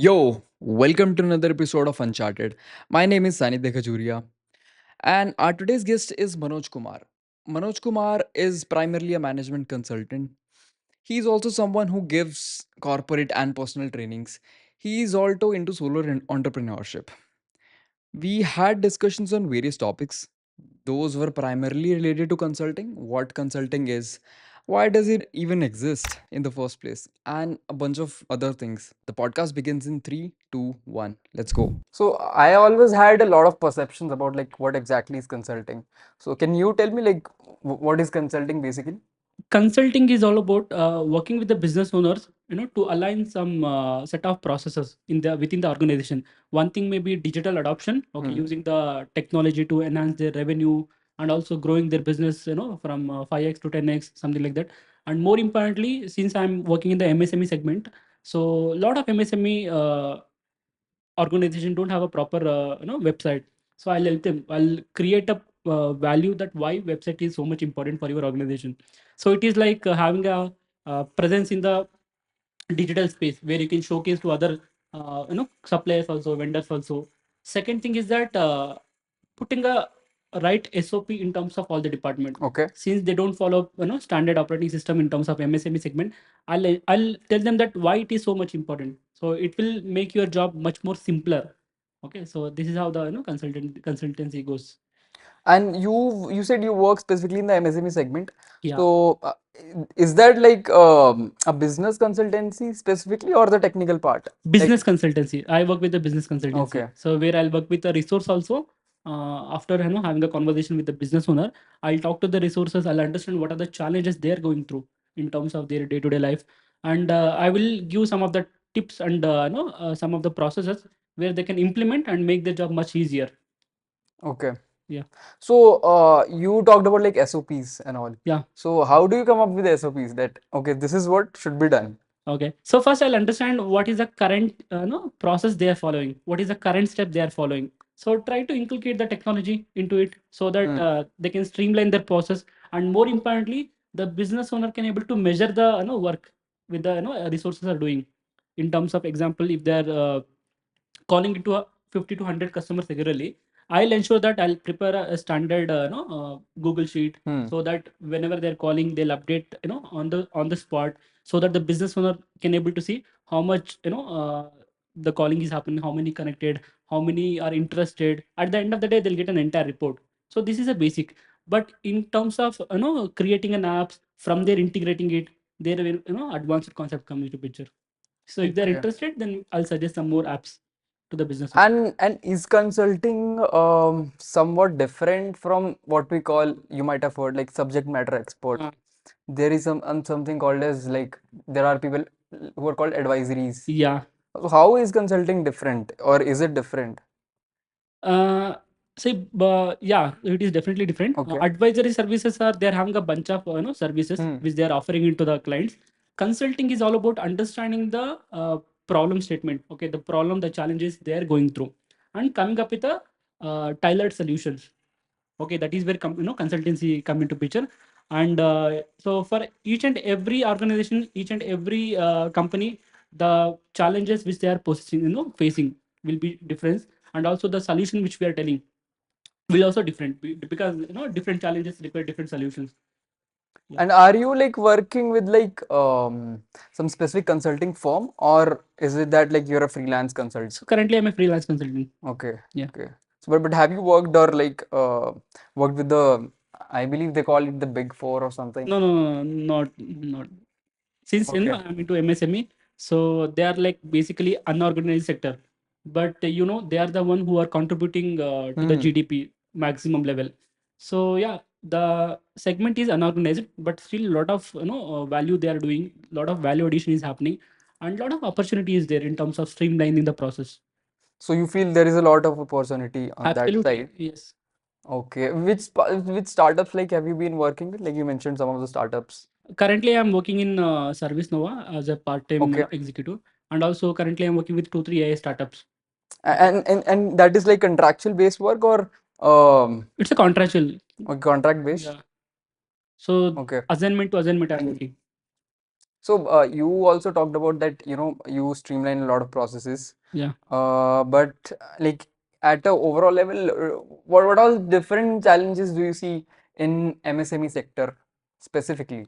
Yo, welcome to another episode of Uncharted. My name is Sani Dekhajuria, and our today's guest is Manoj Kumar. Manoj Kumar is primarily a management consultant. He is also someone who gives corporate and personal trainings. He is also into entrepreneurship. We had discussions on various topics. Those were primarily related to consulting, what consulting is, why does it even exist in the first place, and a bunch of other things. The podcast begins in three, two, one. Let's go. So I always had a lot of perceptions about like what exactly is consulting. So can you tell me like what is consulting basically? Consulting is all about working with the business owners, to align some set of processes within the organization. One thing may be digital adoption, okay, using the technology to enhance their revenue and also growing their business, from 5x to 10x, something like that. And more importantly, since I'm working in the MSME segment, so a lot of MSME organization don't have a proper website. So I'll help them. I'll create a value that why website is so much important for your organization. So it is like having a presence in the digital space where you can showcase to other suppliers also, vendors also. Second thing is that putting a right SOP in terms of all the department. Okay. Since they don't follow standard operating system in terms of MSME segment, I'll tell them that why it is so much important. So it will make your job much more simpler. Okay, so this is how the consultancy goes. And you said you work specifically in the MSME segment. Yeah. So is that like a business consultancy specifically or the technical part? Business consultancy. I work with the business consultancy. Okay. So where I'll work with the resource also. After having a conversation with the business owner, I'll talk to the resources. I'll understand what are the challenges they're going through in terms of their day-to-day life, and I will give some of the tips and some of the processes where they can implement and make their job much easier. Okay. Yeah. So you talked about like SOPs and all. Yeah. So how do you come up with SOPs that okay, this is what should be done? Okay. So first I'll understand what is the current process they are following. What is the current step they are following. So try to inculcate the technology into it so that they can streamline their process, and more importantly, the business owner can able to measure the work with the resources are doing. In terms of example, if they're calling it to a 50 to 100 customers regularly, I'll ensure that I'll prepare a standard Google sheet, so that whenever they're calling, they'll update on the spot, so that the business owner can able to see how much the calling is happening, how many connected, how many are interested. At the end of the day, they'll get an entire report. So this is a basic. But in terms of creating an apps, from there integrating it, there will advanced concept comes into picture. So if they're Okay. interested, then I'll suggest some more apps to the business owner. And is consulting somewhat different from what we call, you might have heard, like subject matter expert? There is something called as like there are people who are called advisories. Yeah. So how is consulting different, or is it different? Uh, See, yeah, it is definitely different. Okay. Advisory services are they're having a bunch of services which they are offering into the clients. Consulting is all about understanding the problem statement. Okay, the problem, the challenges they are going through, and coming up with a tailored solutions. Okay, that is where consultancy come into picture. And so for each and every organization, each and every company, the challenges which they are possessing, facing will be different, and also the solution which we are telling will also different because different challenges require different solutions. Yeah. And are you like working with like some specific consulting firm, or is it that like you're a freelance consultant? So currently I'm a freelance consultant. Okay. Yeah. Okay. So, but have you worked or like worked with the, I believe they call it the Big Four or something? No, no, no, not. Since Okay. I'm into MSME, so they are like basically unorganized sector, but they are the one who are contributing to the GDP maximum level. So yeah, the segment is unorganized, but still a lot of value they are doing, lot of value addition is happening, and lot of opportunity is there in terms of streamlining the process. So you feel there is a lot of opportunity on that Absolutely, side. yes. Okay. Which startups like have you been working with? Like you mentioned some of the startups. Currently, I'm working in Service Nova as a part-time Okay. executive, and also currently I'm working with 2 3 AI startups. And that is like contractual based work or It's a contractual. contract based? Yeah. So Okay. assignment to assignment I'm working. So you also talked about that, you streamline a lot of processes. Yeah. But like at a overall level, what all different challenges do you see in MSME sector specifically?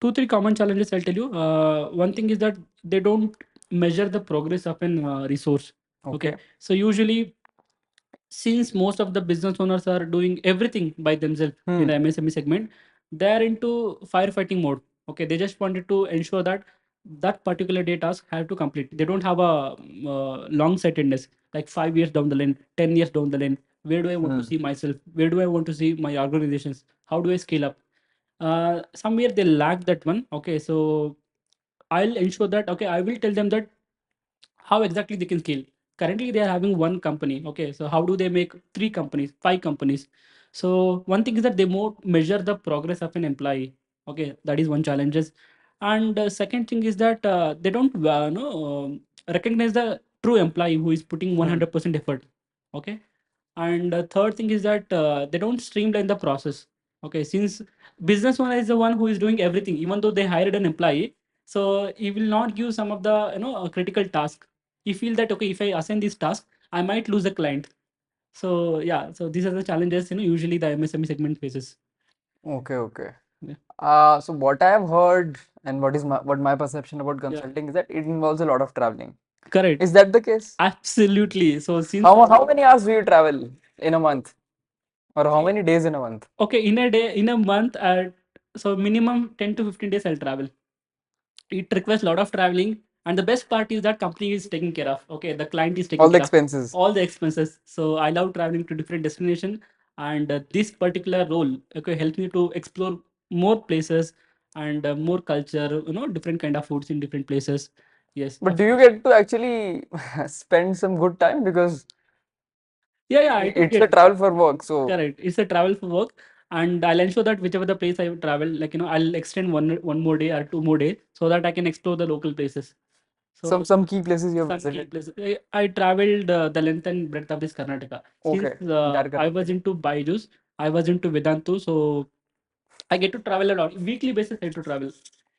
Two, three common challenges I'll tell you. One thing is that they don't measure the progress of an resource. Okay. Okay. So usually, since most of the business owners are doing everything by themselves in Hmm. the MSME segment, they are into firefighting mode. Okay, they just wanted to ensure that that particular day task have to complete. They don't have a long sightedness, like 5 years down the line, 10 years down the line. Where do I want to Hmm. see myself? Where do I want to see my organizations? How do I scale up? Somewhere they lack that one. Okay, so I'll ensure that, okay, I will tell them that how exactly they can scale. Currently they are having one company. Okay, so how do they make three companies, five companies? So one thing is that they more measure the progress of an employee. Okay, that is one challenges. And second thing is that they don't recognize the true employee who is putting Hmm. 100% effort. Okay, and third thing is that they don't streamline the process. Okay, since business owner is the one who is doing everything, even though they hired an employee, so he will not give some of the critical task. He feel that, okay, if I assign this task, I might lose a client. So yeah, so these are the challenges usually the MSME segment faces. Okay, okay. Yeah. So what I have heard and what my perception about Yeah. consulting is that it involves a lot of traveling. Correct. Is that the case? Absolutely. So since How many hours do you travel in a month, or how see, many days in a month? okay, in a day, in a month, so minimum 10 to 15 days I'll travel. It requires a lot of traveling, and the best part is that company is taking care of. Okay, the client is taking All the care of expenses. all the expenses. So I love traveling to different destination, and this particular role, okay, helps me to explore more places and more culture, different kind of foods in different places. Yes, But of do you course. get to actually spend some good time, because Yeah, yeah, I do it's a get. travel for work, so Correct. It's a travel for work, and I'll ensure that whichever the place I travel, like I'll extend one more day or 2 more days so that I can explore the local places. So some key places you have some key visited. places. I traveled the length and breadth of this Karnataka. Since Okay, entire I was Karnataka. into Byju's, I was into Vedantu, so I get to travel a lot. Weekly basis, I have to travel.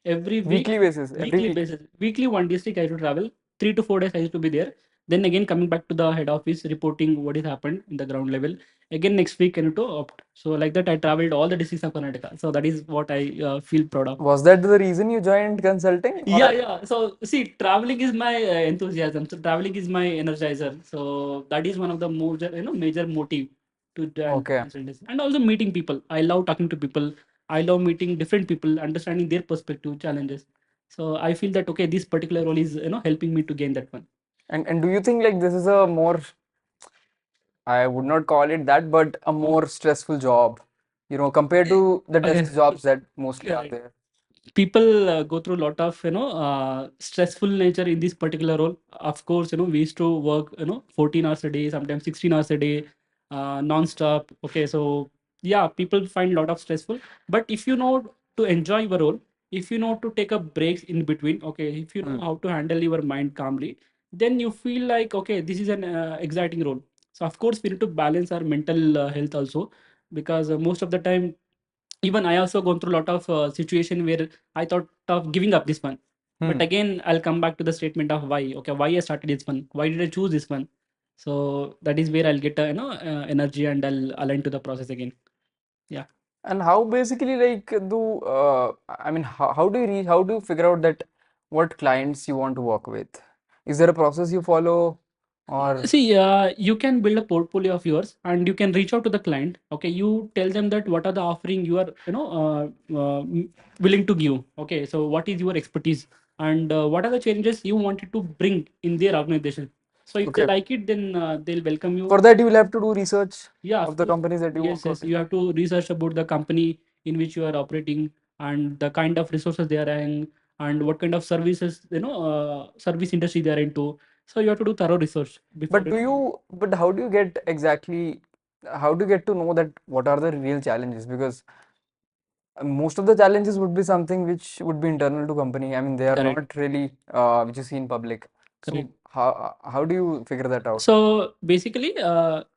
Every week, Weekly basis, every weekly week. basis. Weekly one district I have to travel. 3 to 4 days I used to be there. Then again coming back to the head office, reporting what has happened in the ground level. Again next week I need to opt. So like that I traveled all the districts of Karnataka. So that is what I feel proud of. Was that the reason you joined consulting, Yeah, or? yeah. So see, traveling is my enthusiasm. So traveling is my energizer. So that is one of the major motive to join Okay. consultancy. And also meeting people. I love talking to people. I love meeting different people, understanding their perspective, challenges. So I feel that, okay, this particular role is helping me to gain that one. And do you think like this is a more, I would not call it that, but a more stressful job, compared to the Okay, desk jobs that mostly are correct. there? People go through a lot of stressful nature in this particular role. Of course, we used to work 14 hours a day, sometimes 16 hours a day, non-stop. Okay, so yeah, people find a lot of stressful. But if you know to enjoy your role, if you know to take a breaks in between, okay, if you know Hmm. how to handle your mind calmly, then you feel like, okay, this is an exciting role. So of course we need to balance our mental health also, because most of the time, even I also gone through a lot of situation where I thought of giving up this one. But Hmm. again, I'll come back to the statement of why. Okay, why I started this one? Why did I choose this one? So that is where I'll get energy, and I'll align to the process again. Yeah. And how basically like I mean, how do you how do you figure out that what clients you want to work with? Is there a process you follow, or? See, you can build a portfolio of yours, and you can reach out to the client. Okay, you tell them that what are the offering you are, willing to give. Okay, so what is your expertise, and what are the changes you wanted to bring in their organization. So if they Okay. like it, then they'll welcome you. For that, you will have to do research Yeah, of of the course. companies that you Yes, work yes. out with. You have to research about the company in which you are operating, and the kind of resources they are in, and what kind of services, service industry they are into. So you have to do thorough research before, But how do you get exactly, how do you get to know that what are the real challenges? Because most of the challenges would be something which would be internal to company. I mean, they are correct. not really which you see in public. So Correct. how do you figure that out? So basically,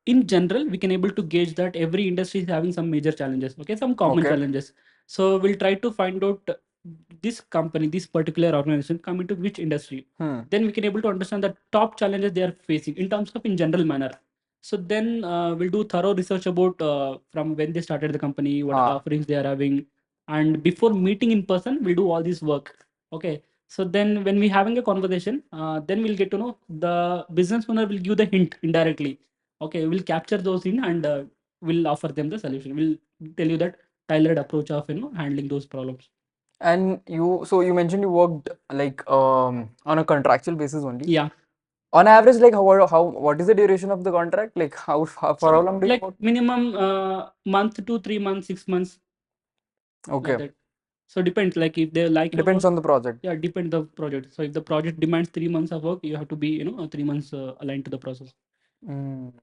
in general, we can able to gauge that every industry is having some major challenges. Okay, some common Okay. challenges. So we'll try to find out. this company, this particular organization come into which industry. Then we can able to understand the top challenges they are facing in terms of in general manner. So then we'll do thorough research about from when they started the company, what are the offerings they are having, and before meeting in person, we'll do all this work. Okay. So then when we having a conversation, then we'll get to know the business owner will give the hint indirectly. Okay, we'll capture those in and we'll offer them the solution. We'll tell you that tailored approach of handling those problems. And so you mentioned you worked like on a contractual basis only. Yeah. On average, like what is the duration of the contract? Like for how So long do you like work? minimum month to 3 months, 6 months, Okay, like that. So depends. Like if they like your depends work, on the project. yeah, depend the project. So if the project demands 3 months of work, you have to be 3 months aligned to the process. Mm.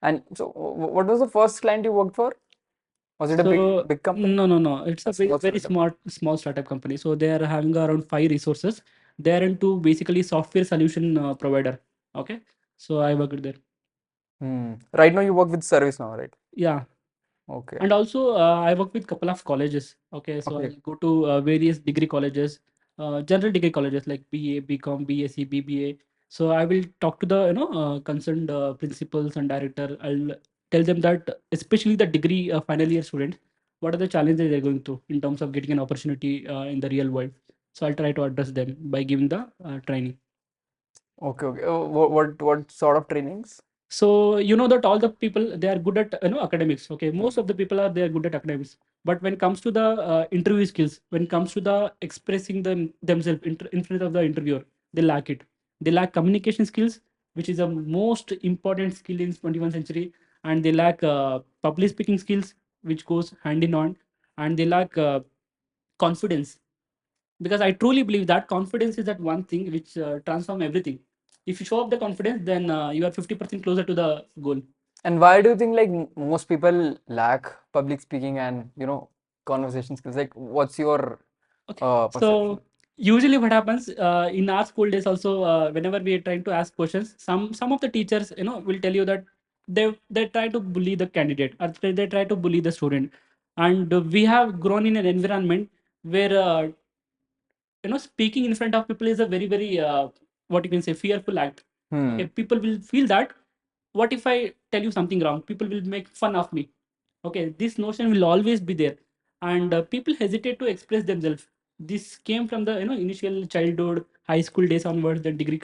And so, what was the first client you worked for? Was it a So big company? no, no, no. It's A a very small very startup? small startup company. So they are having around 5 resources. They are into basically software solution provider. Okay. So I worked there. Right now you work with service now, right? Yeah. Okay. And also I work with couple of colleges. Okay, so I Okay. go to various degree colleges, general degree colleges like BA, BCom, BSc, BBA. So I will talk to the concerned principals and director. I'll tell them that especially the degree final year students, what are the challenges they're going through in terms of getting an opportunity in the real world. So I'll try to address them by giving the training. Okay. Okay. What sort of trainings? So you know that all the people they are good at academics. Okay, most of the people are they are good at academics, but when it comes to the interview skills, when it comes to the expressing themselves in front of the interviewer, they lack it. They lack communication skills, which is a most important skill in 21st century, and they lack public speaking skills, which goes hand in hand, and they lack confidence, because I truly believe that confidence is that one thing which transform everything. If you show up the confidence, then you are 50% closer to the goal. And why do you think like most people lack public speaking and conversation skills? Like, what's your Okay. perception? So usually what happens in our school days also, whenever we are trying to ask questions, some of the teachers will tell you that they try to bully the candidate, or they try to bully the student, and we have grown in an environment where speaking in front of people is a very very what you can say fearful act. Okay, people will feel that what if I tell you something wrong, people will make fun of me. Okay, this notion will always be there, and people hesitate to express themselves. This came from the initial childhood, high school days onwards, then degree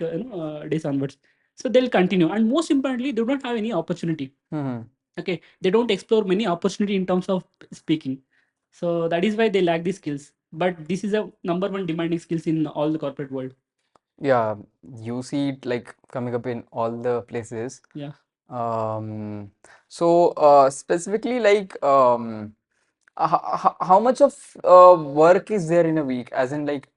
days onwards. So they'll continue, and most importantly they don't have any opportunity. Okay, they don't explore many opportunity in terms of speaking. So that is why they lack these skills, but this is a number one demanding skills in all the corporate world. Yeah, you see it like coming up in all the places. Yeah. Um, so specifically like how much of work is there in a week? As in like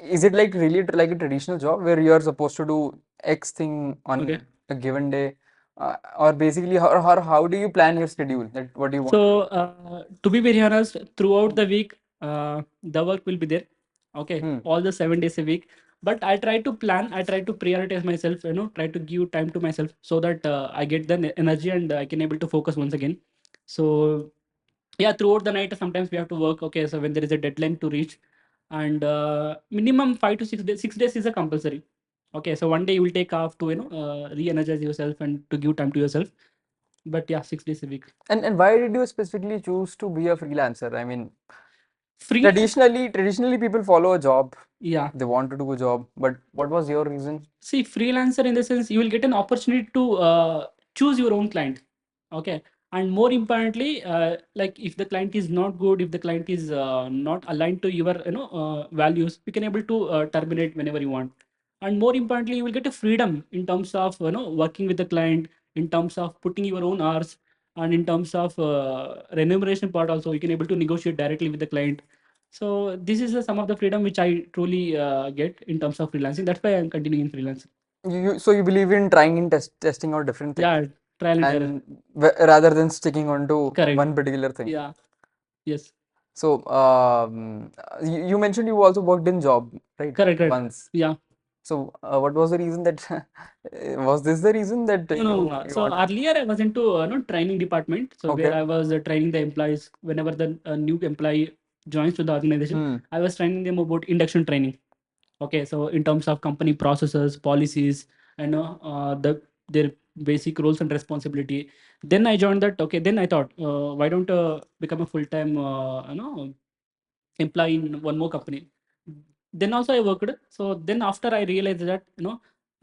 is it like really like a traditional job where you are supposed to do X thing Okay. on a given day? Or basically how do you plan your schedule? That what do you want to So, do? to be very honest, throughout the week, the work will be there. Okay, all the 7 days a week. But I try to plan. I try to prioritize myself. Try to give time to myself so that I get the energy and I can able to focus once again. So yeah, throughout the night sometimes we have to work. Okay, so when there is a deadline to reach, and minimum 5 to 6 days. 6 days is a compulsory. Okay, so one day you will take off to re-energize yourself and to give time to yourself. But yeah, 6 days a week. And why did you specifically choose to be a freelancer? I mean, Freelance. traditionally people follow a job. Yeah. They want to do a job, but what was your reason? See, freelancer in the sense you will get an opportunity to choose your own client. Okay, and more importantly, like if the client is not good, if the client is not aligned to your values, you can able to terminate whenever you want. And more importantly, you will get a freedom in terms of working with the client, in terms of putting your own hours, and in terms of remuneration part also, you can able to negotiate directly with the client. So this is some of the freedom which I truly get in terms of freelancing. That's why I'm continuing in freelancing. So you believe in trying and testing out different things, Yeah, trial and error. and rather than sticking on to Correct. one particular thing. Yeah. Yes. So you mentioned you also worked in job, right? Correct. Correct. Once. Yeah. So what was the reason that was this the reason that No, no, no. you So wanted? earlier I was into training department. So where Okay. I was training the employees whenever the new employee. joins to the organization, I was training them about induction training. Okay, so in terms of company processes, policies, and their basic roles and responsibility. Then I joined that. Okay, then I thought, why don't become a full time employee in one more company. Then also I worked. So then after I realized that,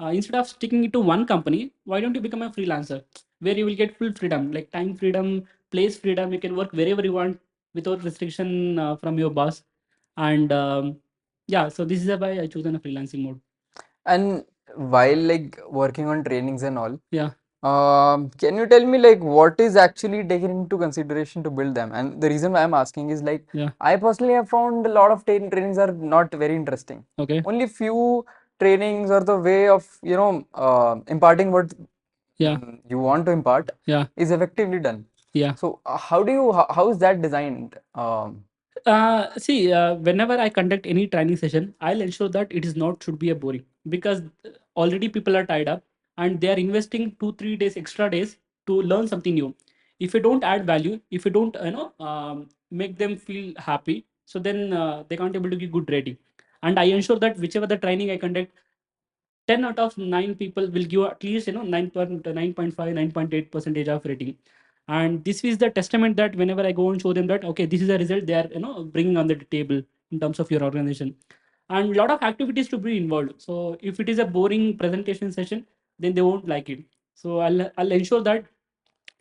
instead of sticking to one company, why don't you become a freelancer where you will get full freedom, like time freedom, place freedom. You can work wherever you want without restriction from your boss. And yeah, so this is why I chosen a freelancing mode. And while like working on trainings and all, Yeah, can you tell me like what is actually taken into consideration to build them? And the reason why I'm asking is like yeah, I personally have found a lot of trainings are not very interesting. okay, Only few trainings or the way of imparting what yeah, you want to impart yeah, is effectively done. yeah. So how is that designed? See, whenever I conduct any training session, I'll ensure that it is not should be a boring, because already people are tied up and they are investing 2 3 days extra days to learn something new. If you don't add value, if you don't make them feel happy, so then they can't able to give good rating. And I ensure that whichever the training I conduct, 10 out of 9 people will give at least 9.5, 9.8 percentage of rating. And this is the testament that whenever I go and show them that, okay, this is the result they are bringing on the table in terms of your organization. And a lot of activities to be involved. So if it is a boring presentation session, then they won't like it. So I'll ensure that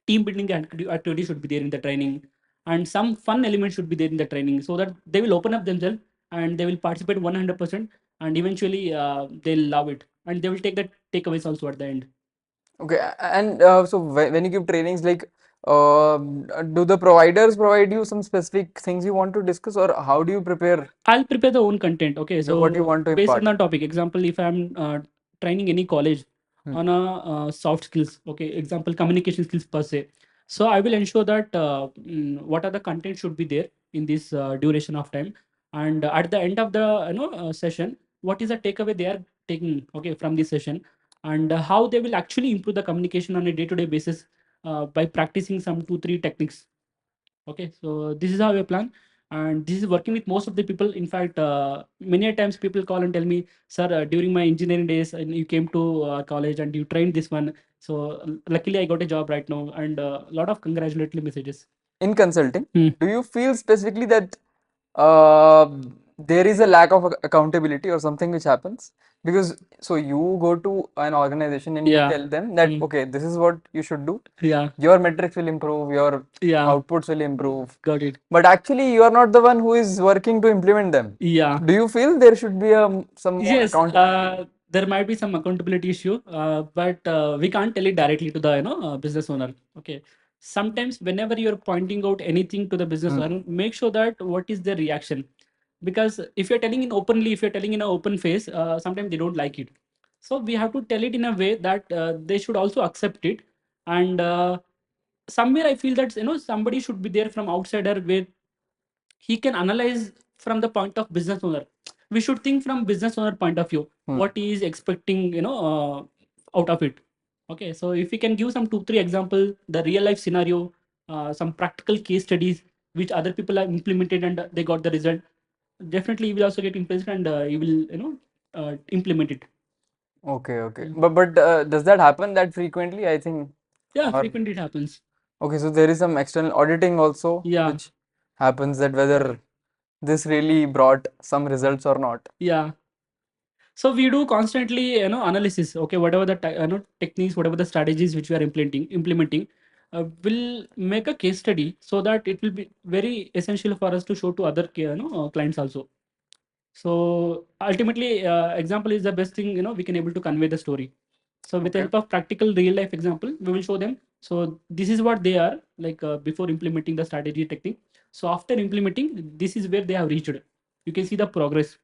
team building activity should be there in the training, and some fun element should be there in the training, so that they will open up themselves and they will participate 100%. And eventually they'll love it, and they will take the takeaways also at the end. Okay, and so when you give trainings, like, do the providers provide you some specific things you want to discuss, or how do you prepare I'll prepare the own content. Okay, what you so want to based on impart? the topic, example, if I'm training any college Hmm. on a soft skills, okay, example, communication skills per se. So I will ensure that what are the content should be there in this duration of time, and at the end of the session, what is the takeaway they are taking, okay, from this session, and how they will actually improve the communication on a day-to-day basis by practicing some 2 3 techniques. Okay, so this is how we plan, and this is working with most of the people. In fact, many a times people call and tell me, sir, during my engineering days and you came to college and you trained this one, so luckily I got a job right now, and a lot of congratulatory messages. In consulting, Hmm. do you feel specifically that uh, there is a lack of accountability or something which happens? Because so you go to an organization and you Yeah. tell them that, Hmm. okay, this is what you should do. Yeah. Your metrics will improve, your Yeah. outputs will improve. Got it. But actually, you are not the one who is working to implement them. Yeah. Do you feel there should be some more Yes, accountability? there might be some accountability issue, but we can't tell it directly to the business owner. Okay, sometimes whenever you're pointing out anything to the business Hmm. owner, make sure that what is their reaction, because if you're telling in openly, if you're telling in an open face, sometimes they don't like it. So we have to tell it in a way that they should also accept it, and somewhere I feel that somebody should be there from outsider where he can analyze from the point of business owner. We should think from business owner point of view, Hmm. what he is expecting out of it. Okay, so if we can give some 2 3 example, the real life scenario, some practical case studies which other people have implemented and they got the result, definitely you will also get impressed, and you will implement it. Okay, okay. Yeah, But does that happen that frequently? I think, yeah, or frequently it happens. okay, so there is some external auditing also Yeah, which happens that whether this really brought some results or not. yeah. So we do constantly analysis. Okay, whatever the techniques, whatever the strategies which we are implementing, will make a case study, so that it will be very essential for us to show to other clients also. So ultimately, example is the best thing we can able to convey the story. So with the Okay. help of practical real life example, we will show them. So this is what they are like before implementing the strategy technique. So after implementing, this is where they have reached. You can see the progress.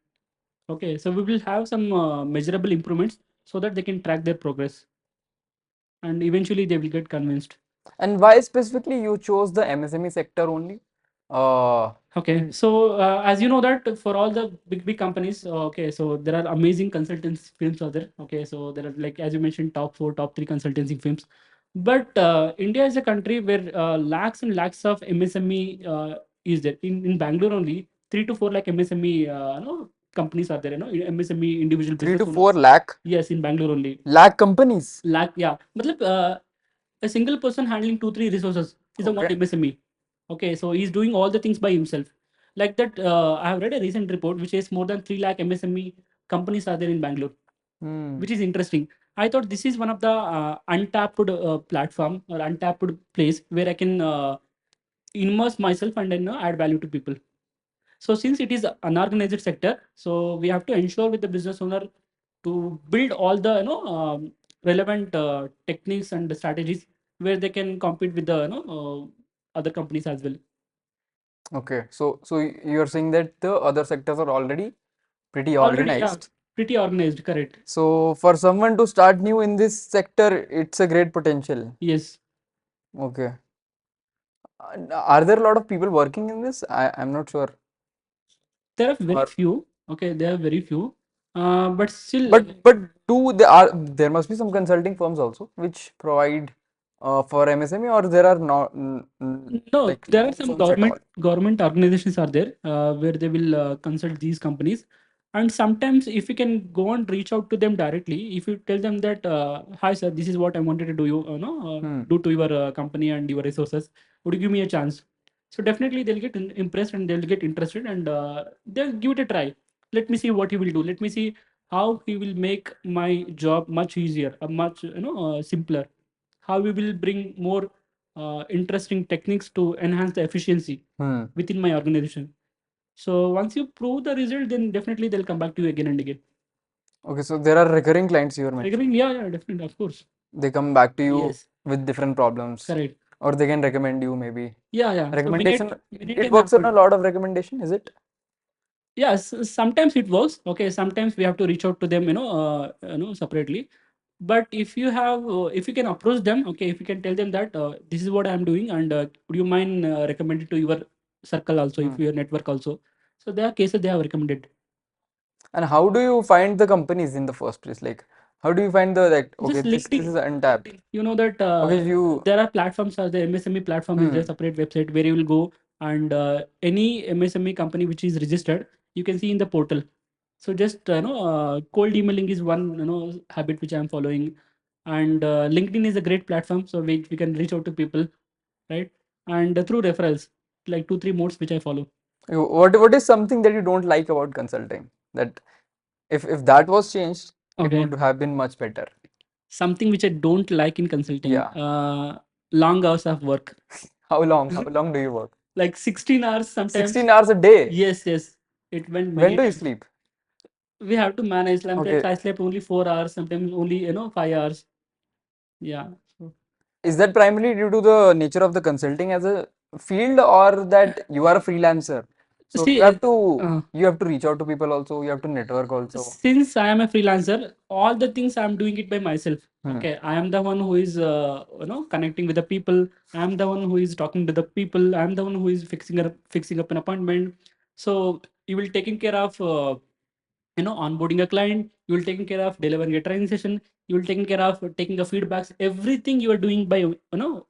Okay, so we will have some measurable improvements, so that they can track their progress, and eventually they will get convinced. And why specifically you chose the MSME sector only? Okay, so as you know that for all the big companies, okay, so there are amazing consultants firms out there. Okay, so there are, like as you mentioned, top 4, top 3 consultancy firms. But India is a country where lakhs and lakhs of MSME is there in Bangalore only. 3 to 4 lakh MSME companies are there. MSME individual 3 to business 4 owners. lakh Yes, in Bangalore only. lakh companies. Lakh, yeah. Matlab, a single person handling 2 3 resources is a one Okay. MSME. Okay, so he's doing all the things by himself. Like that, I have read a recent report which says more than 3 lakh MSME companies are there in Bangalore, Hmm. which is interesting. I thought this is one of the untapped platform or untapped place where I can immerse myself and then add value to people. So since it is unorganized sector, so we have to ensure with the business owner to build all the relevant techniques and strategies where they can compete with the other companies as well. Okay. So you're saying that the other sectors are already pretty Already, yeah, organized. pretty organized, correct. So for someone to start new in this sector, it's a great potential. Yes, Okay. Are there a lot of people working in this? I'm not sure. there are very Or few. Okay, there are very few, but still, but do there must be some consulting firms also which provide for MSME, or there are not no, like there are no some firms at all. government organizations are there where they will consult these companies, and sometimes if you can go and reach out to them directly, if you tell them that hi sir, this is what I wanted to do you Hmm. do to your company and your resources, would you give me a chance? So definitely they'll get impressed and they'll get interested and they'll give it a try. Let me see what he will do. Let me see how he will make my job much easier, much simpler. How we will bring more interesting techniques to enhance the efficiency Hmm. within my organization. So once you prove the result, then definitely they'll come back to you again and again. Okay, so there are recurring clients you are Recurring, mentioning. yeah, yeah, definitely, of course. They come back to you Yes, with different problems, correct. or they can recommend you maybe. Yeah, yeah. So Recommendation, many it time works on a happened. lot of recommendation, is it? Yes, sometimes it works. Okay, sometimes we have to reach out to them, separately. But if you have, if you can approach them, okay, if you can tell them that this is what I am doing, and would you mind recommend it to your circle also, Hmm. if your network also. So there are cases they have recommended. And how do you find the companies in the first place? Like, how do you find the like, okay, Just this LinkedIn. is untapped. You know that Okay, you there are platforms, the MSME platform is hmm. their separate website where you will go and any MSME company which is registered, you can see in the portal. So just cold emailing is one habit which I'm following, and LinkedIn is a great platform, so we can reach out to people, right? And through referrals, like 2 3 modes which I follow. What is something that you don't like about consulting? That if that was changed, it Okay, would have been much better. something which I don't like in consulting, Yeah. long hours of work, How long? How long do you work? like 16 hours sometimes. 16 hours a day. Yes, yes, it went When many do you times. sleep? We have to manage. Sometimes Okay. I slept only 4 hours, sometimes only 5 hours. Yeah. So, Is that primarily due to the nature of the consulting as a field, or that you are a freelancer? So see, you have to reach out to people also, you have to network also. since I am a freelancer, all the things I'm doing it by myself. Hmm. Okay, I am the one who is connecting with the people. I am the one who is talking to the people. I am the one who is fixing up an appointment. So you will taking care of onboarding a client. You will taking care of delivering a training session. You will taking care of taking a feedbacks. Everything you are doing by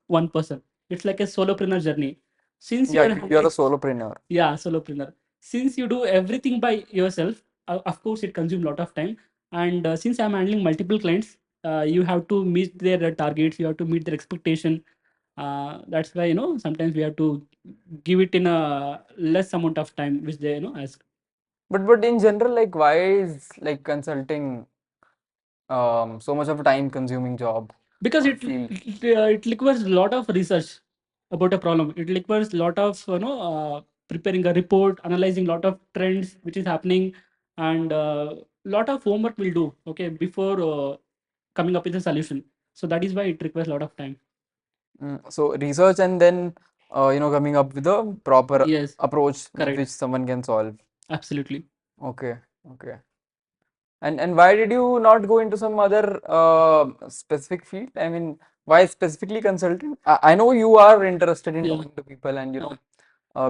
one person. It's like a solopreneur journey. Since you Yeah, are you are a handling, solopreneur. yeah, solopreneur. Since you do everything by yourself, of course it consumes a lot of time. And since I'm handling multiple clients, you have to meet their targets. You have to meet their expectation. That's why sometimes we have to give it in a less amount of time which they ask. But in general, like why is like consulting so much of a time consuming job Because or it field? it requires a lot of research about a problem. It requires a lot of preparing a report, analyzing a lot of trends which is happening, and lot of homework we'll do, okay, before coming up with a solution. So that is why it requires a lot of time. So research, and then coming up with a proper Yes, approach with correct, which someone can solve. absolutely. Okay, okay. And why did you not go into some other specific field? I mean, why specifically consulting? I know you are interested in Yeah, talking to people and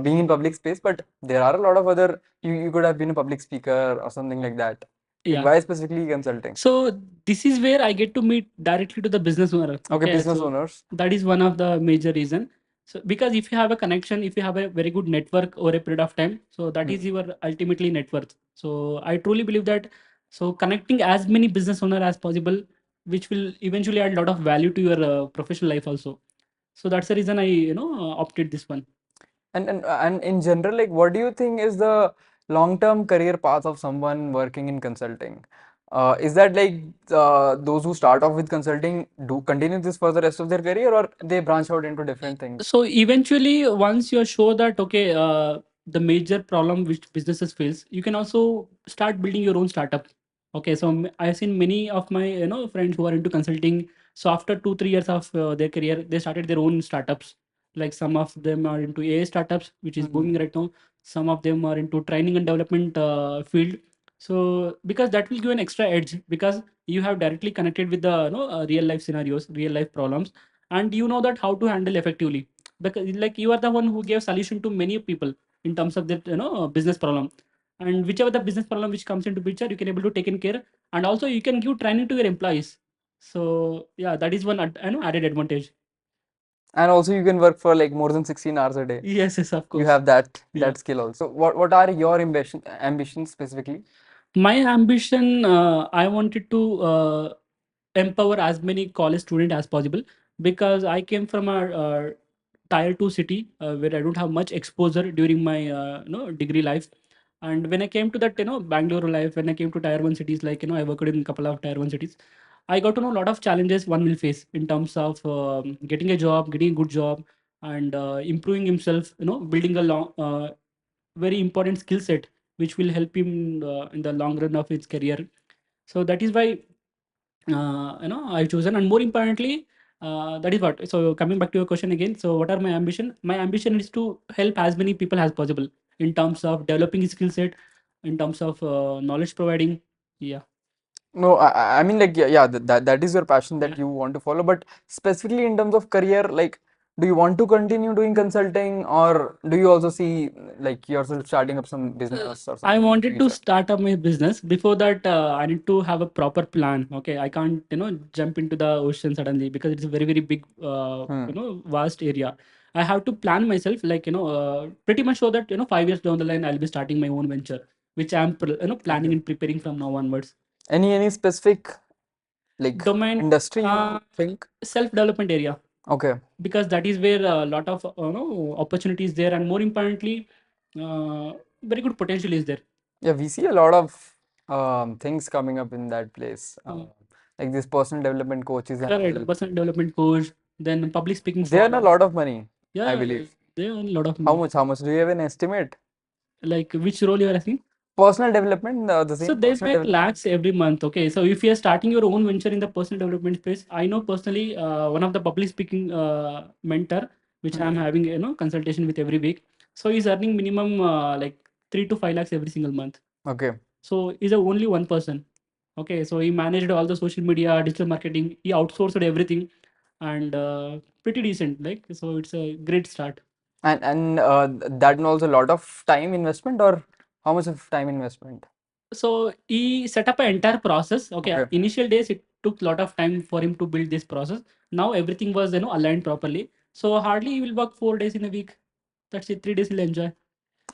being in public space, but there are a lot of other. You could have been a public speaker or something like that. Like yeah. why specifically consulting? So this is where I get to meet directly to the business owner. Okay, Okay, business so owners. that is one of the major reason. So because if you have a connection, if you have a very good network over a period of time, so that is your ultimately net worth. So I truly believe that. So connecting as many business owner as possible, which will eventually add a lot of value to your professional life also. So that's the reason I opted this one. And in general, like, what do you think is the long-term career path of someone working in consulting? Is that like those who start off with consulting do continue this for the rest of their career, or they branch out into different things? So eventually, once you're sure that okay, the major problem which businesses face, you can also start building your own startup. Okay, so I've seen many of my friends who are into consulting. So after 2 3 years of their career, they started their own startups. Like some of them are into AI startups, which is booming right now. Some of them are into training and development field. So because that will give an extra edge, because you have directly connected with the real life scenarios, real life problems, and you know that how to handle effectively, because like you are the one who gave solution to many people in terms of that business problem, and whichever the business problem which comes into picture, you can able to take in care, and also you can give training to your employees. So yeah, that is one added advantage. And also, you can work for like more than 16 hours a day. Yes, yes, of You course. have that Yeah. skill also. What are your ambitions specifically? My ambition, I wanted to empower as many college student as possible, because I came from a tier 2 city where I don't have much exposure during my degree life. And when I came to that Bangalore life, when I came to tier 1 cities, like I worked in a couple of tier 1 cities, I got to know a lot of challenges one will face in terms of getting a job, getting a good job, and improving himself, building a long very important skill set which will help him in the long run of his career. So that is why I've chosen, and more importantly, that is what. So coming back to your question again, so what are my ambition? My ambition is to help as many people as possible in terms of developing his skill set, in terms of knowledge providing. Yeah. No, I mean, like, yeah, that is your passion that Yeah. you want to follow. But specifically in terms of career, like, do you want to continue doing consulting, or do you also see like yourself starting up some business or I something in the wanted to future? start up my business. Before that, I need to have a proper plan. Okay, I can't jump into the ocean suddenly, because it's a very very big vast area. I have to plan myself, like pretty much sure that 5 years down the line I'll be starting my own venture, which I'm planning Okay. and preparing from now onwards. Any specific like Domain, industry you think? self development area, Okay. because that is where a lot of opportunities there, and more importantly, very good potential is there. Yeah, we see a lot of things coming up in that place. Like this personal development coaches and Correct. all. Personal development coach, then public speaking They earn a for lot of money, I yeah, believe. they earn a lot of How money. much? How much? Do you have an estimate? Like which role you are asking? Personal development, the So same they personal make development. lakhs every month. Okay, so if you are starting your own venture in the personal development space, I know personally one of the public speaking mentor, which I'm having consultation with every week. So he's earning minimum like 3 to 5 lakhs every single month. Okay. So he's a only one person. Okay, so he managed all the social media, digital marketing. He outsourced everything, and pretty decent. Like so, it's a great start. And that involves a lot of time investment, or how much of time investment? So he set up an entire process. Okay, Okay. initial days it took a lot of time for him to build this process. Now everything was aligned properly. So hardly he will work 4 days in a week. That's it. 3 days he'll enjoy.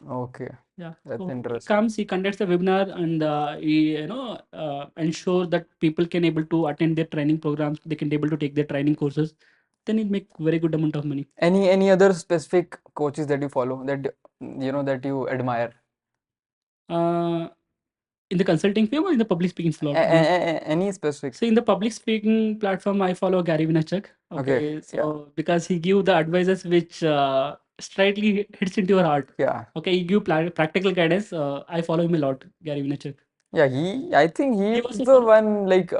Okay. Yeah. That's So he interesting. comes, he conducts a webinar, and he ensure that people can able to attend their training programs. They can able to take their training courses. Then he'll make very good amount of money. Any other specific coaches that you follow that you know that you admire? Uh, in the consulting field or in the public speaking slot? Any specific? So in the public speaking platform, I follow Gary Vaynerchuk. Okay. Okay, Yeah. so because he give the advices which straightly hits into your heart. Yeah. Okay, he give practical guidance. I follow him a lot, Gary Vaynerchuk. Yeah. I think he He is was the one like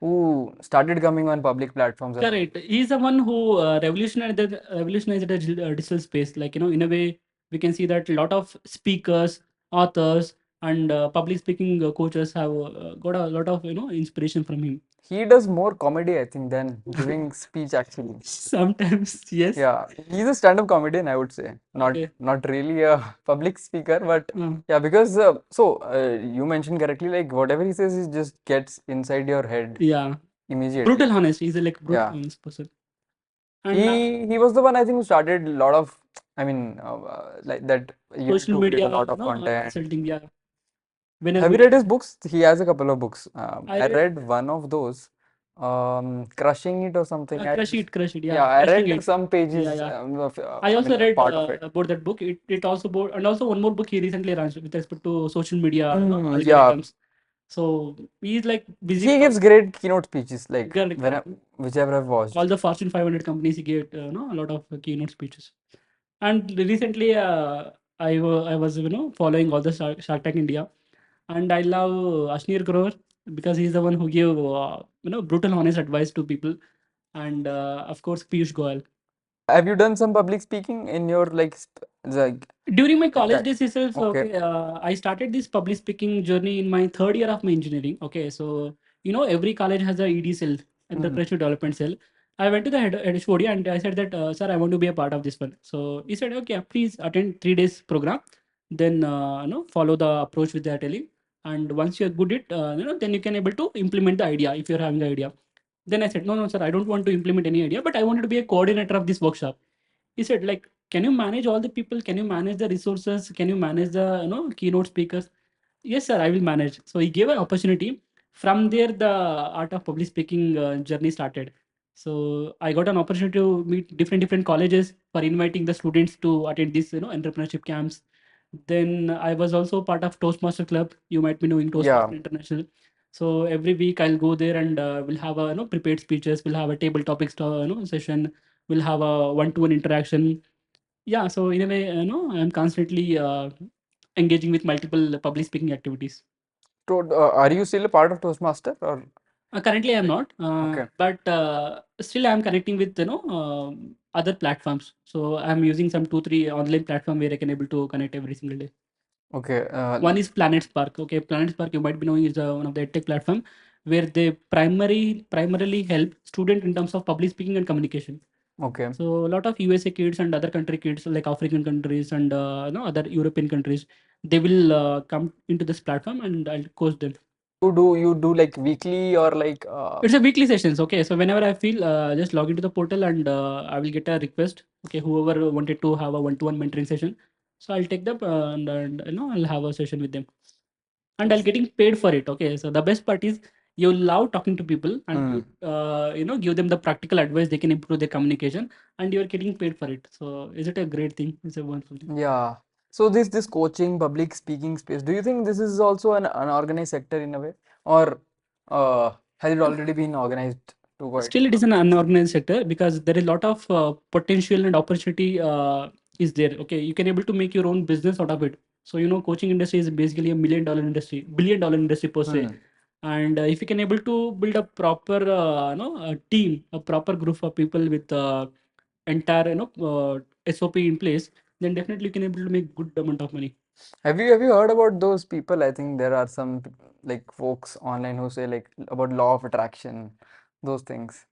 who started coming on public platforms and all. correct. He's the one who revolutionized the digital space. Like in a way, we can see that a lot of speakers, authors, and public speaking coaches have got a lot of inspiration from him. He does more comedy, I think, than giving speech actually. Sometimes, yes. Yeah, he's a stand-up comedian, I would say. Okay. Not really a public speaker, but Mm. yeah, because you mentioned correctly, like whatever he says, he just gets inside your head Yeah. immediately. Brutal honest. He's a like brutal Yeah. honest person. And He was the one I think who started a lot of, I mean, like that you need social to create media, a lot of content. consulting. Yeah, whenever Have you we, read his books? He has a couple of books. I I read read one of those, Crushing It or something. Crush It. Yeah, Yeah, I Crushing read It. some Yeah, pages yeah. of, I I also mean, a read part of it. about that book. It also about, and also one more book he recently launched with respect to social media, Yeah, algorithms. So he's like busy he with gives great keynote speeches, like correct. whichever I've watched. All the Fortune 500 companies he gave a lot of keynote speeches. And recently, I was following all the Shark Tank India, and I love Ashnir Grover because he's the one who gave brutal honest advice to people, and of course Piyush Goyal. Have you done some public speaking in your like During my college that? days itself, Okay. okay, I started this public speaking journey in my third year of my engineering. Okay, so every college has a ED cell, entrepreneurship development cell. I went to the head HOD and I said that, sir, I want to be a part of this one. So he said, okay, please attend 3 days program, then follow the approach with the telling, and once you're good at then you can able to implement the idea if you're having the idea. Then I said, no, no, sir, I don't want to implement any idea, but I wanted to be a coordinator of this workshop. He said, like, can you manage all the people? Can you manage the resources? Can you manage the keynote speakers? Yes, sir, I will manage. So he gave an opportunity. From there, the art of public speaking journey started. So I got an opportunity to meet different colleges for inviting the students to attend this entrepreneurship camps. Then I was also part of Toastmaster Club. You might be knowing Yeah. Toastmaster International. So every week I'll go there and we'll have a prepared speeches. We'll have a table topics session. We'll have a one-to-one interaction. Yeah. So in a way, I'm constantly engaging with multiple public speaking activities. Are you still a part of Toastmaster or? Currently, I'm not, Okay. but still I'm connecting with other platforms. So I'm using some 2 3 online platform where I can able to connect every single day. Okay. One is Planet Spark. Okay, Planet Spark you might be knowing is one of the edtech platform where they primarily help student in terms of public speaking and communication. Okay. So a lot of USA kids and other country kids like African countries and other European countries, they will come into this platform and I'll coach them. You do like weekly or like It's a weekly sessions. Okay, so whenever I feel, just log into the portal and I will get a request. Okay, whoever wanted to have a one-to-one mentoring session, so I'll take them and I'll have a session with them, and I'll getting paid for it. Okay, so the best part is you love talking to people and you give them the practical advice they can improve their communication, and you're getting paid for it. So is it a great thing? It's a wonderful thing. yeah. So this coaching, public speaking space, do you think this is also an organized sector in a way, or has it already been organized to quite Still, it is some an extent? unorganized sector because there is a lot of potential and opportunity is there. Okay, you can able to make your own business out of it. So coaching industry is basically a $1 million industry, $1 billion industry per se. Hmm. And if you can able to build a proper a team, a proper group of people with entire SOP in place, then definitely you can able to make good amount of money. Have you heard about those people? I think there are some like folks online who say like about law of attraction, those things.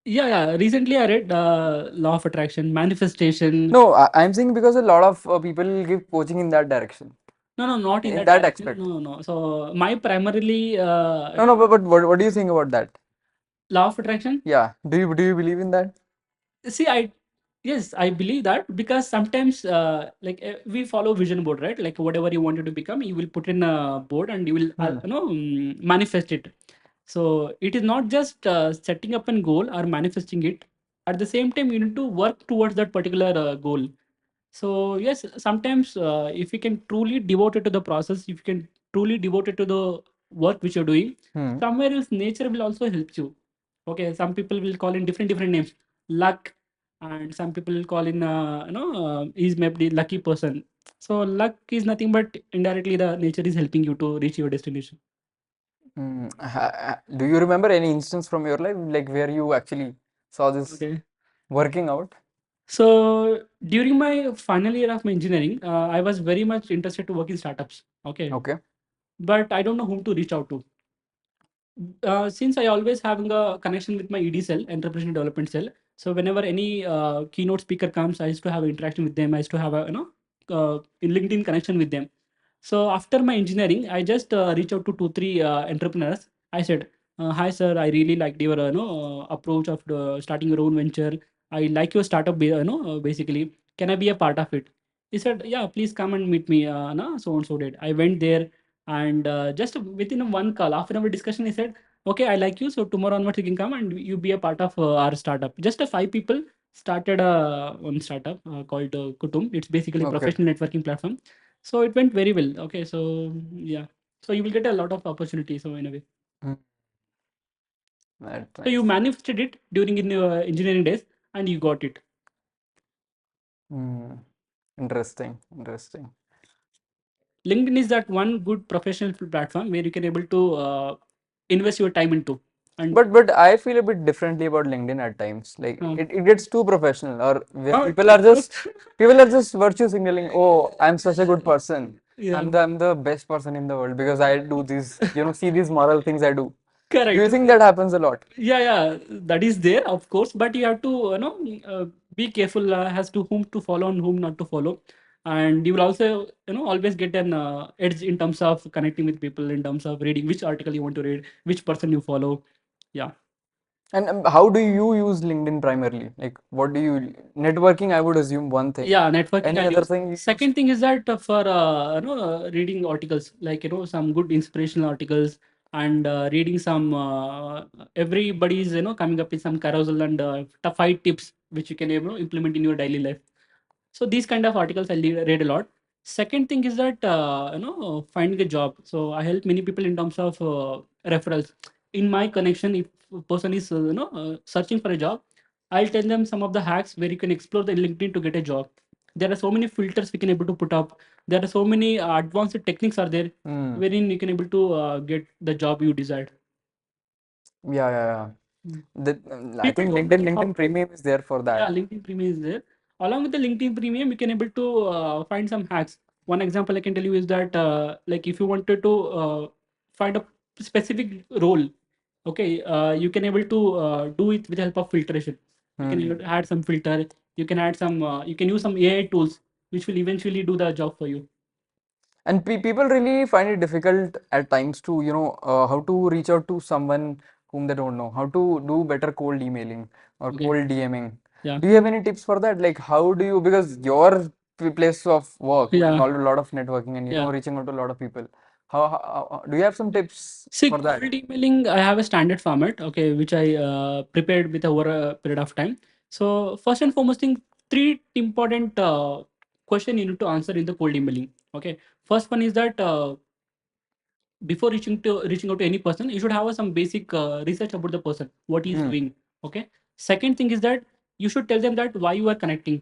Yeah, yeah. Recently, I read law of attraction, manifestation. No, I'm saying because a lot of people give coaching in that direction, No, no, not in in that that direction. aspect. No, no, no. So my primarily No, no, but what do you think about that? law of attraction. Yeah, do you believe in that? See, yes, I believe that because sometimes like we follow vision board, right? Like whatever you wanted to become, you will put in a board and you will manifest it. So it is not just setting up a goal or manifesting it. At the same time, you need to work towards that particular goal. So yes, sometimes if you can truly devote it to the process, if you can truly devote it to the work which you're doing, Hmm. somewhere else nature will also help you. Okay, some people will call in different names, luck, and some people will call in is maybe lucky person. So luck is nothing but indirectly the nature is helping you to reach your destination. Do you remember any instance from your life like where you actually saw this Okay. working out? So during my final year of my engineering, I was very much interested to work in startups. Okay, Okay. but I don't know whom to reach out to. Since I always having a connection with my ED cell, entrepreneurship development cell. So whenever any keynote speaker comes, I used to have an interaction with them. I used to have a in LinkedIn connection with them. So after my engineering, I just reach out to 2 3 entrepreneurs. I said, "Hi sir, I really liked your approach of starting your own venture. I like your startup, basically. Can I be a part of it? He said, yeah, please come and meet me. No, so and so did. I went there, and just within a one call, after our discussion, he said, okay, I like you. So tomorrow onwards, you can come and you be a part of our startup. Just five people started one startup called Kutum. It's basically Okay. professional networking platform. So it went very well. Okay, so yeah, so you will get a lot of opportunities. So in a way, Mm, that's so you nice. manifested it during in your engineering days, and you got it. Mm, interesting. Interesting. LinkedIn is that one good professional platform where you can able to invest your time into. And But I feel a bit differently about LinkedIn at times. Like uh, it gets too professional, or where uh, people are just virtue signaling. Oh, I'm such a good person. yeah, I'm the best person in the world because I do these, see these moral things I do. Do correct. you think that happens a lot? Yeah, that is there, of course, but you have to be careful as to whom to follow and whom not to follow. And you will also always get an edge in terms of connecting with people, in terms of reading which article you want to read, which person you follow. Yeah. And how do you use LinkedIn primarily? Like, what do you networking? I would assume one thing. Yeah, networking Any I'll other use. thing you use? Second thing is that for reading articles, like some good inspirational articles, and reading some everybody's coming up with some carousel and top 5 tips which you can implement in your daily life. So these kind of articles read a lot. Second thing is that finding a job. So I help many people in terms of referrals. In my connection, if a person is searching for a job, I'll tell them some of the hacks where you can explore the LinkedIn to get a job. There are so many filters we can able to put up. There are so many advanced techniques are there Hmm. wherein you can able to get the job you desired. Yeah, yeah, yeah. Mm. I People think don't LinkedIn know how. LinkedIn Premium is there for Yeah, that. LinkedIn Premium is there. Along with the LinkedIn Premium, you can able to find some hacks. One example I can tell you is that like if you wanted to find a specific role, okay, you can able to do it with the help of filtration. You can Hmm. add some filter. You can add some. You can use some AI tools which will eventually do the job for you. And people really find it difficult at times to, how to reach out to someone whom they don't know, how to do better cold emailing or Okay. cold DMing. Yeah. Do you have any tips for that? Like, how do you, because your place of work, Yeah. involved a lot of networking and, Yeah. reaching out to a lot of people. Do you have some tips See, for that? cold emailing, I have a standard format, okay, which I prepared with over a period of time. So, first and foremost thing, three important question you need to answer in the cold emailing. Okay, first one is that before reaching out to any person, you should have some basic research about the person, what he is Hmm. doing. Okay. Second thing is that you should tell them that why you are connecting.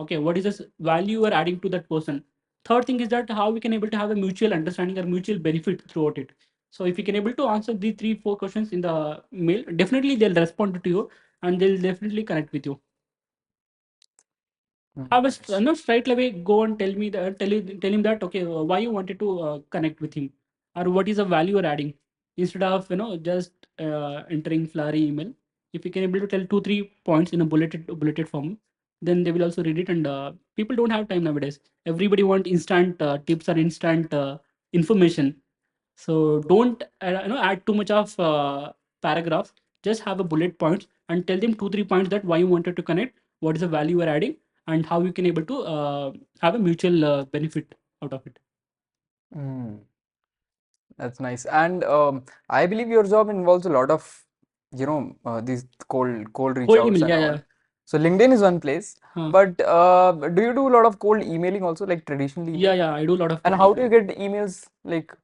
Okay, what is this value you are adding to that person. Third thing is that how we can able to have a mutual understanding or mutual benefit throughout it. So if you can able to answer the three four questions in the mail, definitely they'll respond to you and they'll definitely connect with you. I was Nice. not straight away go and tell me that tell him that okay, why you wanted to connect with him, or what is the value you're adding, instead of just entering flowery email. If you can able to tell 2 3 points in a bulleted form, then they will also read it. And people don't have time nowadays. Everybody want instant tips or instant information. So don't add too much of paragraphs. Just have a bullet points and tell them 2 3 points that why you wanted to connect, what is the value you are adding, and how you can able to have a mutual benefit out of it. Hmm. That's nice. And I believe your job involves a lot of, these cold reach Cold outs email, and yeah, all. yeah. So LinkedIn is one place, Huh. but do you do a lot of cold emailing also, like traditional Yeah, email? yeah. I do a lot of And cold how do email. you get the emails like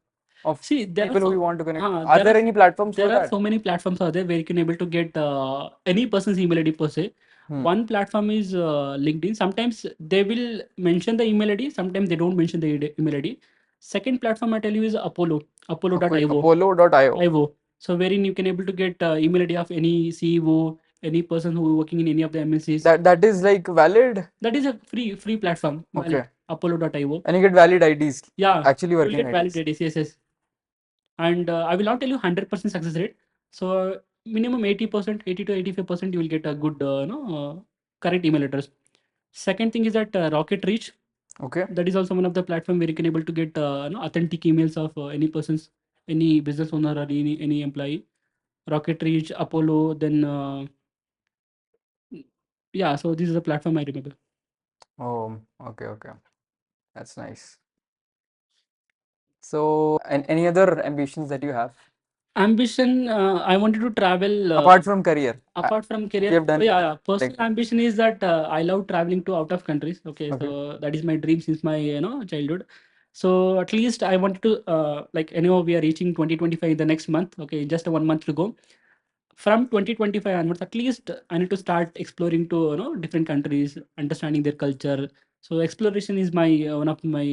of See, people who you want to connect? Are there any platforms for there are that? so many platforms out there where you can able to get any person's email ID per se. Hmm. One platform is LinkedIn. Sometimes they will mention the email ID. Sometimes they don't mention the email ID. Second platform I tell you is Apollo. Okay, Apollo.io. Apollo.io. IO. So wherein you can able to get email ID of any CEO, any person who is working in any of the MNCs. That is like valid. That is a free platform, valid. Okay. Apollo.io. And you get valid IDs, Yeah, actually you will working get IDs. validated. Yes, yes. And I will not tell you 100% success rate. So minimum 80%, 80 to 85% you will get a good correct email address. Second thing is that Rocket Reach. Okay. That is also one of the platform where you can able to get authentic emails of any person's, any business owner or any employee. Rocket Reach, Apollo, then Yeah, so this is the platform I remember. Oh, okay, okay. That's nice. So, and any other ambitions that you have Ambition, I wanted to travel apart from career? apart from If you career. have done Yeah, yeah, like, personal ambition is that I love traveling to out of countries. Okay, okay, so that is my dream since my childhood. So at least I wanted to like anyhow we are reaching 2025 in the next month. Okay, just 1 month to go. From 2025 onwards, at least I need to start exploring to different countries, understanding their culture. So exploration is my one of my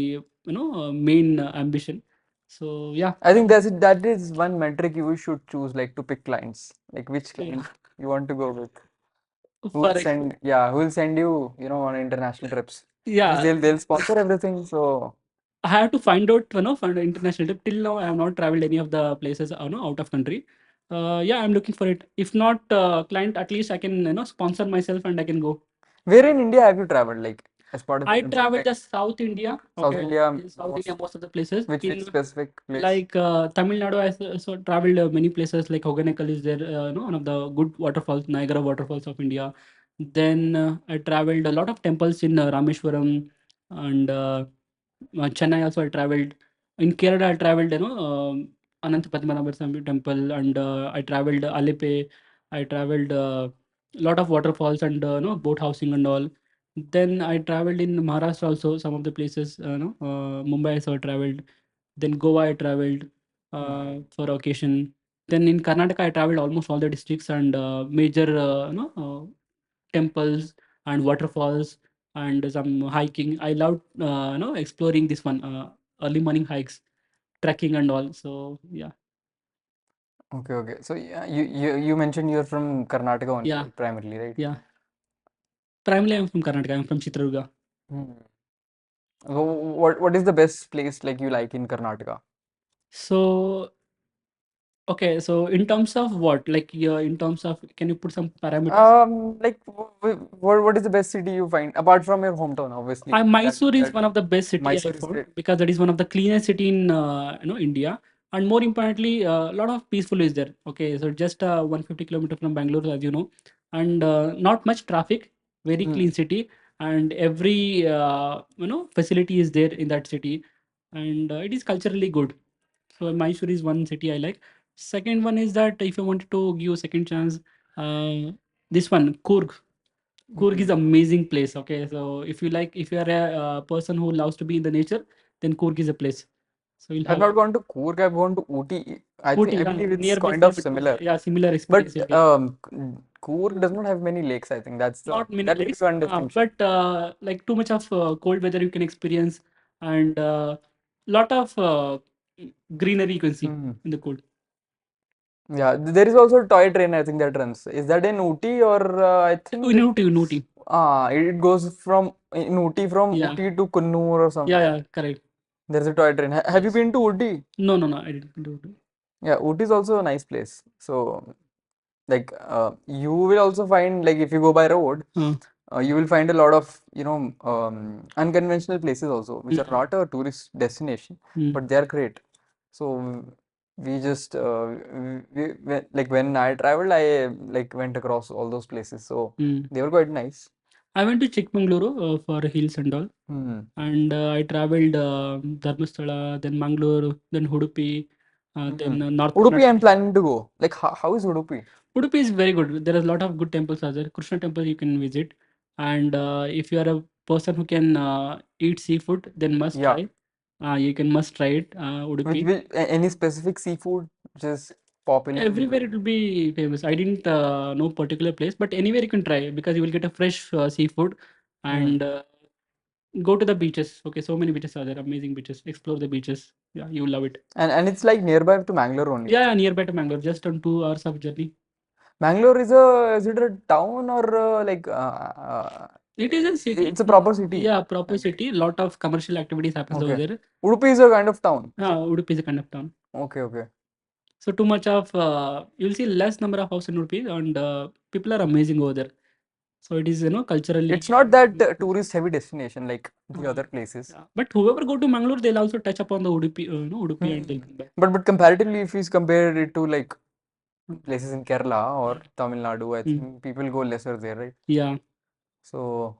main ambition. So yeah. I think that is one metric you should choose, like to pick clients, like which Yeah. client you want to go with. Who For will send, yeah, who will send you, on international trips because yeah, they'll sponsor everything. So I have to find out, for the international trip. Till now, I have not traveled any of the places, out of country. Yeah, I'm looking for it. If not, client, at least I can, sponsor myself and I can go. where in India have you traveled, like as part of I traveled like just South India. South Okay, India, in South India, most most of the places. which In specific place? like Tamil Nadu, I traveled many places. Like Hoganakal is there, one of the good waterfalls, Niagara waterfalls of India. Then I traveled a lot of temples in Rameshwaram and Chennai. Also, I traveled in Kerala. I traveled, Ananta Padmanabha Swami temple, and I traveled Alepe. I traveled a lot of waterfalls and boat housing and all. Then I traveled in Maharashtra also, some of the places, Mumbai also I traveled. Then Goa I traveled for occasion. Then in Karnataka I traveled almost all the districts and major temples and waterfalls and some hiking. I loved exploring this one, early morning hikes, trekking and all. So yeah, Okay, okay. So yeah, you mentioned you're from Karnataka only, yeah, like primarily, right? yeah. Primarily I'm from Karnataka. I'm from Chitrurga. Hmm. So what is the best place like you like in Karnataka? So okay, so in terms of what, like, yeah, in terms of, can you put some parameters? Like what is the best city you find apart from your hometown, obviously. Mysore is That one of the best city I Mysore is found great. because that is one of the cleanest city in India, and more importantly, a lot of peaceful is there. Okay, so just 150 kilometers from Bangalore, as you know, and not much traffic, very Hmm. clean city, and every facility is there in that city, and it is culturally good. So Mysore is one city I like. Second one is that if I wanted to give a second chance, uh, this one Coorg. Coorg is Hmm. amazing place. Okay, so if you are a person who loves to be in the nature, then Coorg is a place. So you'll I've have not gone to Coorg, I've gone to Ooty. Ooty, I yeah, believe it's nearby kind of same. It will be, similar. yeah, similar experience will But be. Coorg does not have many lakes, I think. Not many That will be lakes, one distinction. but like too much of cold weather you can experience, and lot of greenery you can see Hmm. in the cold. Yeah, there is also a toy train, I think, that runs. Is that in Ooty or I think In Ooty, in Ooty. it goes from in Ooty from Yeah, Ooty to Kunnur or yeah, something. yeah, correct. There's a toy train. Have you Yes. been to Ooty? No, no, no, I didn't do it. Yeah, Ooty is also a nice place. So, like, you will also find, like, if you go by road, Uh, you will find a lot of, unconventional places also, which are mm, not a tourist destination, mm, but they are great. So, we just, like, when I traveled, I, like, went across all those places. So, mm. they were quite nice. I went to Chikmagaluru for hills and all. Hmm. And I traveled Dharmasthala, then Mangalore, then Udupi, Hmm. then North Udupi, I'm Karnataka. planning to go. Like, how is Udupi? Udupi is very good. There is a lot of good temples are there. Krishna temple you can visit, and if you are a person who can eat seafood, then must Yeah. try. You can must try it. Udupi. Any specific seafood which is popular in Everywhere it will be famous. I didn't know particular place, but anywhere you can try because you will get a fresh seafood, Hmm. and go to the beaches. Okay, so many beaches are there. Amazing beaches. Explore the beaches. Yeah, you will love it. And it's like nearby to Mangalore only, I Yeah, think. yeah, nearby to Mangalore, just on 2 hours of journey. Mangalore is it a town or It is a city. it's a proper city? Yeah, proper Like, city. Lot of commercial activities happens over okay. there. Udupi is a kind of town. Udupi is a kind of town. Okay, okay. So too much of you'll see less number of houses in Udupi, and people are amazing over there. So it is culturally. It's not that tourist heavy destination like the Uh, other places. yeah. But whoever go to Mangalore, they'll also touch upon the Udupi, Udupi, and they'll Hmm. come back. But comparatively, if we compare it to like Mm, places in Kerala or mm, Tamil Nadu, I mm. think people go lesser there, right? Yeah. So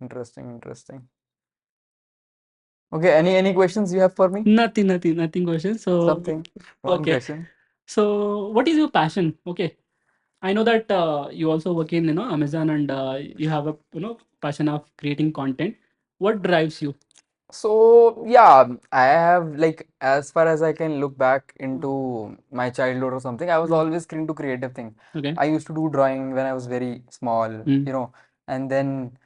interesting, interesting. Okay, any questions you have for me? Nothing question. So Something, one okay. question. So what is your passion? Okay. I know that you also work in Amazon, and you have a passion of creating content. What drives you? So yeah, I have, like, as far as I can look back into my childhood or something, I was Mm. always into creative thing. Okay. I used to do drawing when I was very small, Mm. and then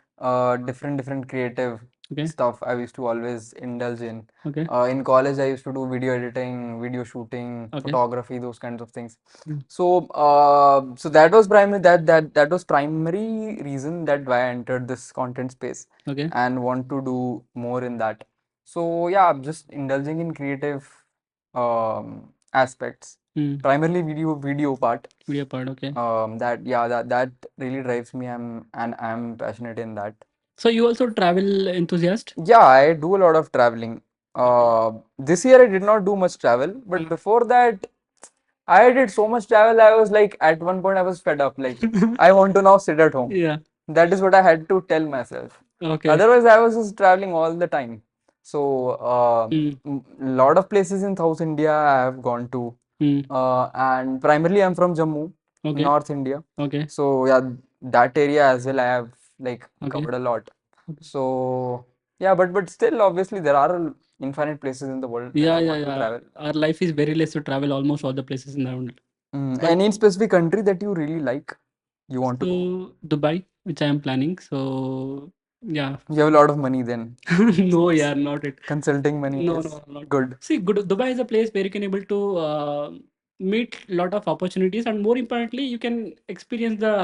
different creative Okay. stuff I used to always indulge in. Okay. In college, I used to do video editing, video shooting, Okay. photography, those kinds of things. Mm. So that was primary, that was primary reason that why I entered this content space Okay. and want to do more in that. So yeah, I'm just indulging in creative aspects, Mm. primarily video part. Video part. Okay. That yeah, that really drives me. I'm passionate in that. So you also travel enthusiast? Yeah, I do a lot of traveling. Okay. This year I did not do much travel, but Mm. before that I did so much travel. I was like, at one point I was fed up. Like, I want to now sit at home. Yeah. That is what I had to tell myself. Okay. Otherwise, I was just traveling all the time. So, Mm. lot of places in South India I have gone to, Mm. and primarily I'm from Jammu, Okay. North India. Okay. So yeah, that area as well I have, like, Okay. covered a lot. Okay. So yeah, but still, obviously there are infinite places in the world that Yeah, I yeah, want to yeah. travel. Our life is very less to travel almost all the places in the world. But Any specific country that you really like, you want to go? so Dubai, which I am planning. So yeah. You have a lot of money then. No, yeah, not it. Consulting money No, is no, not. good. See, good. Dubai is a place where you can able to meet lot of opportunities, and more importantly, you can experience the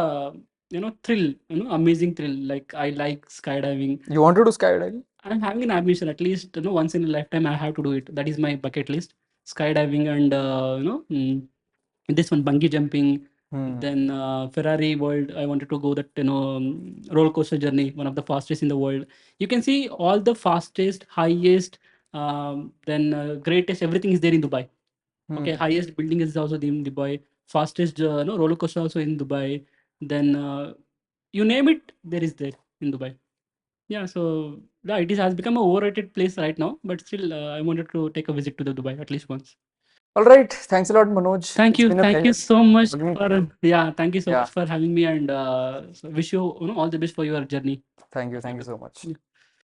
thrill, amazing thrill. Like I like skydiving. You want to do skydiving? I'm having an ambition, at least once in a lifetime, I have to do it. That is my bucket list: skydiving and this one bungee jumping. Hmm. Then Ferrari World. I wanted to go that roller coaster journey, one of the fastest in the world. You can see all the fastest, highest, then greatest. Everything is there in Dubai. Okay, Hmm. highest building is also in Dubai. Fastest no roller coaster also in Dubai. Then you name it, there is there in Dubai. Yeah, so yeah, it is has become a overrated place right now, but still, I wanted to take a visit to the Dubai at least once. All right. Thanks a lot, Manoj. Thank It's you, been a thank you pleasure so much talking to for you. yeah, thank you so Yeah. much for having me, and so wish you all the best for your journey. Thank you. Thank you so much.